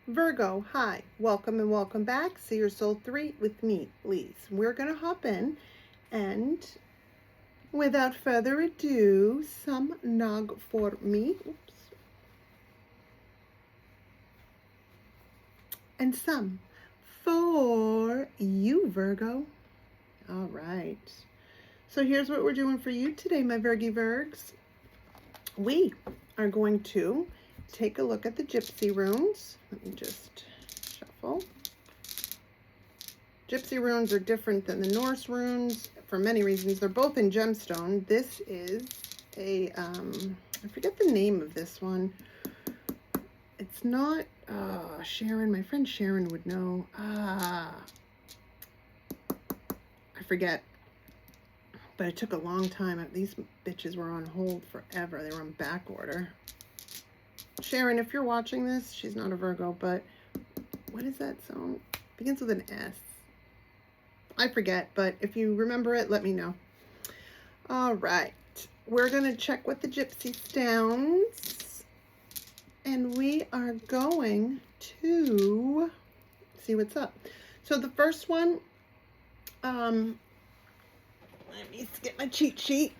Virgo, hi, welcome and welcome back. See Your Soul 3 with me, Lise. We're going to hop in and without further ado, some nog for me. Oops. And some for you, Virgo. All right. So here's what we're doing for you today, my Virgie Virgs. We are going to take a look at the Gypsy runes. Let me just shuffle. Gypsy runes are different than the Norse runes for many reasons. They're both in gemstone. This is a, I forget the name of this one. It's not, Sharon, my friend Sharon would know. I forget. But it took a long time. These bitches were on hold forever. They were on back order. Sharon, if you're watching this, she's not a Virgo, but what is that song? Begins with an S. I forget, but if you remember it, let me know. All right. We're going to check with the Gypsy Stones. And we are going to see what's up. So the first one, let me get my cheat sheet.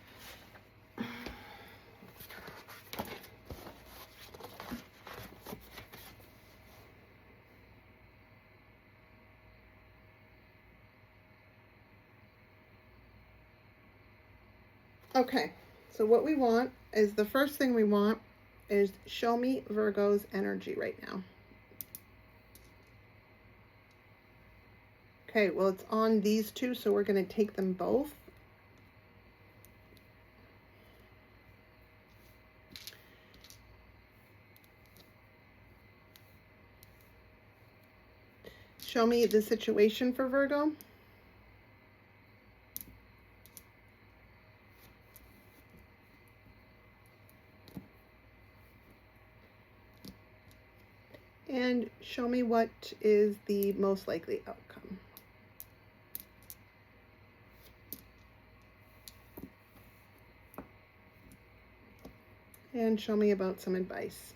Okay, so what we want is, the first thing we want is show me Virgo's energy right now. Okay, well, it's on these two, so we're going to take them both. Show me the situation for Virgo. And show me what is the most likely outcome. And show me about some advice.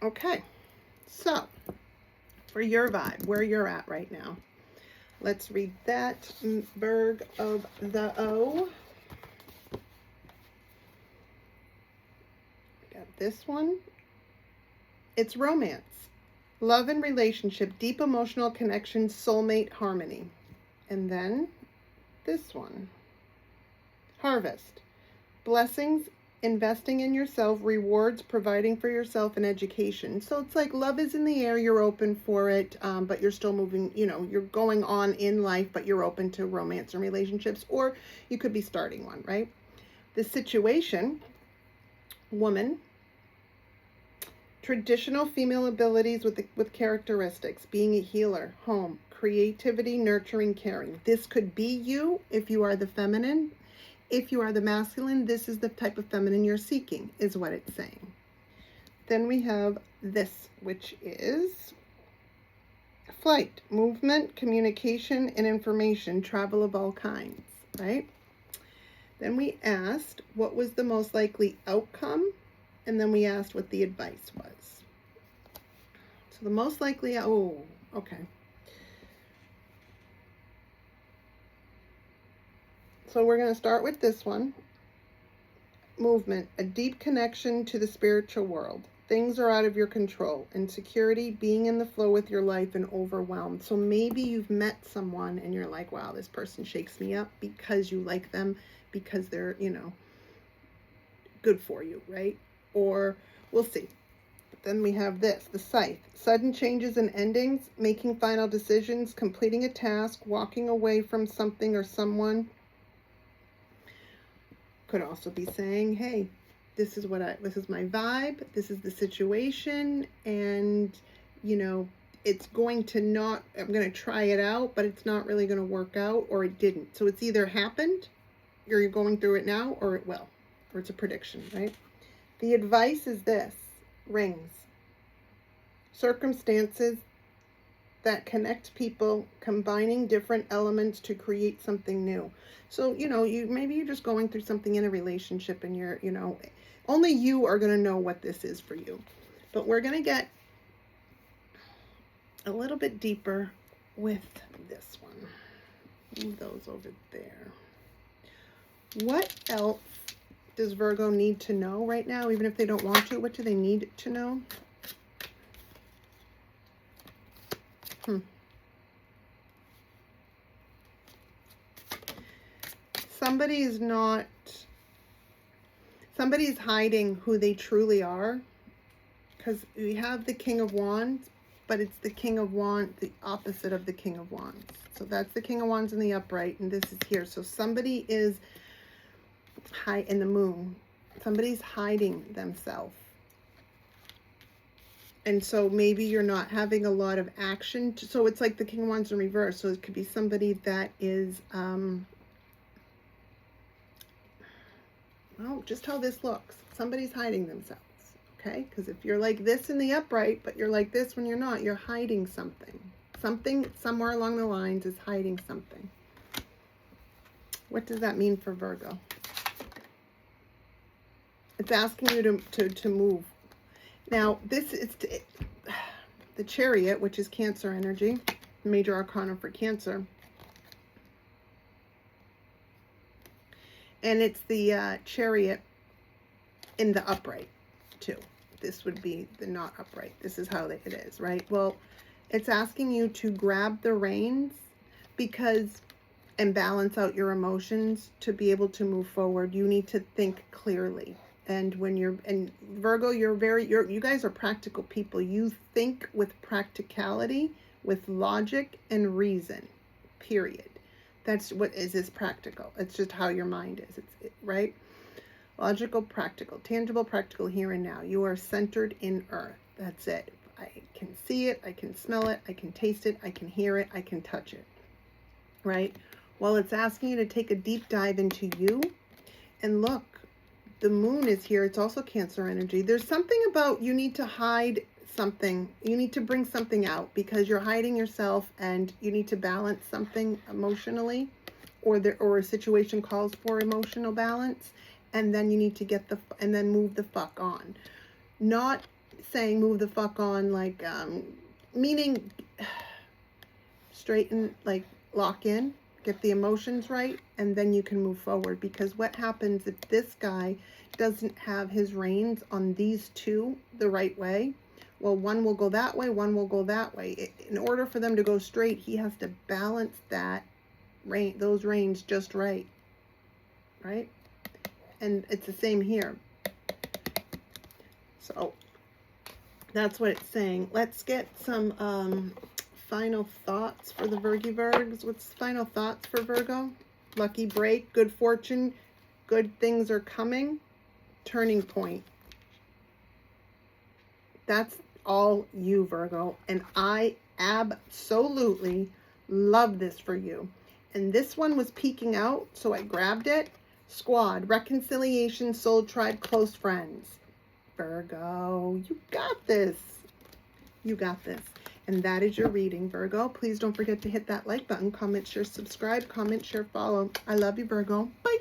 Okay, so for your vibe, where you're at right now, let's read that, Berg of the O. Got this one. It's romance, love and relationship, deep emotional connection, soulmate harmony. And then this one, harvest, blessings, investing in yourself, rewards, providing for yourself, and education. So it's like love is in the air, you're open for it, but you're still moving, you're going on in life, but you're open to romance and relationships, or you could be starting one, right? The situation, woman, traditional female abilities with characteristics, being a healer, home, creativity, nurturing, caring. This could be you if you are the feminine. If you are the masculine, this is the type of feminine you're seeking, is what it's saying. Then we have this, which is flight, movement, communication, and information, travel of all kinds, right? Then we asked what was the most likely outcome, and then we asked what the advice was. So the most likely, okay. So we're going to start with this one. Movement, a deep connection to the spiritual world. Things are out of your control. Insecurity, being in the flow with your life, and overwhelmed. So maybe you've met someone and you're like, wow, this person shakes me up, because you like them, because they're, good for you, right? Or we'll see. But then we have this, the scythe. Sudden changes and endings, making final decisions, completing a task, walking away from something or someone. Could also be saying, hey, this is my vibe, this is the situation, and it's going to I'm going to try it out, but it's not really going to work out, or it didn't. So it's either happened, or you're going through it now, or it will, or it's a prediction, right? The advice is this, rings, circumstances, that connect people, combining different elements to create something new. So, you know, maybe you're just going through something in a relationship and you're, you know, only you are going to know what this is for you. But we're going to get a little bit deeper with this one. Move those over there. What else does Virgo need to know right now, even if they don't want to? What do they need to know? Somebody's hiding who they truly are, because we have the King of Wands, but it's the King of Wands, the opposite of the King of Wands. So that's the King of Wands in the upright, and this is here. So somebody is in the Moon. Somebody's hiding themselves. And so maybe you're not having a lot of action. So it's like the King of Wands in reverse. So it could be somebody that is, well, just how this looks. Somebody's hiding themselves, okay? Because if you're like this in the upright, but you're like this when you're not, you're hiding something. Something somewhere along the lines is hiding something. What does that mean for Virgo? It's asking you to move. Now, this is the Chariot, which is Cancer energy, major arcana for Cancer. And it's the Chariot in the upright, too. This would be the not upright. This is how it is, right? Well, it's asking you to grab the reins and balance out your emotions to be able to move forward. You need to think clearly. And when and Virgo, you guys are practical people. You think with practicality, with logic and reason, period. That's what is this practical. It's just how your mind is. Right? Logical, practical, tangible, practical, here and now. You are centered in earth. That's it. I can see it. I can smell it. I can taste it. I can hear it. I can touch it. Right? Well, it's asking you to take a deep dive into you. And look, the Moon is here. It's also Cancer energy. There's something about you need to hide something. You need to bring something out because you're hiding yourself, and you need to balance something emotionally, or a situation calls for emotional balance, and then you need to and then move the fuck on. Not saying move the fuck on like meaning straighten, like lock in, get the emotions right, and then you can move forward. Because what happens if this guy doesn't have his reins on these two the right way? Well, one will go that way, one will go that way. In order for them to go straight, he has to balance those reins just right. Right? And it's the same here. So that's what it's saying. Let's get some final thoughts for the Virgos. What's final thoughts for Virgo? Lucky break, good fortune, good things are coming, turning point. That's all you, Virgo. And I absolutely love this for you. And this one was peeking out, so I grabbed it. Squad, reconciliation, soul tribe, close friends. Virgo, you got this. You got this. And that is your reading, Virgo. Please don't forget to hit that like button, comment, share, subscribe, comment, share, follow. I love you, Virgo. Bye.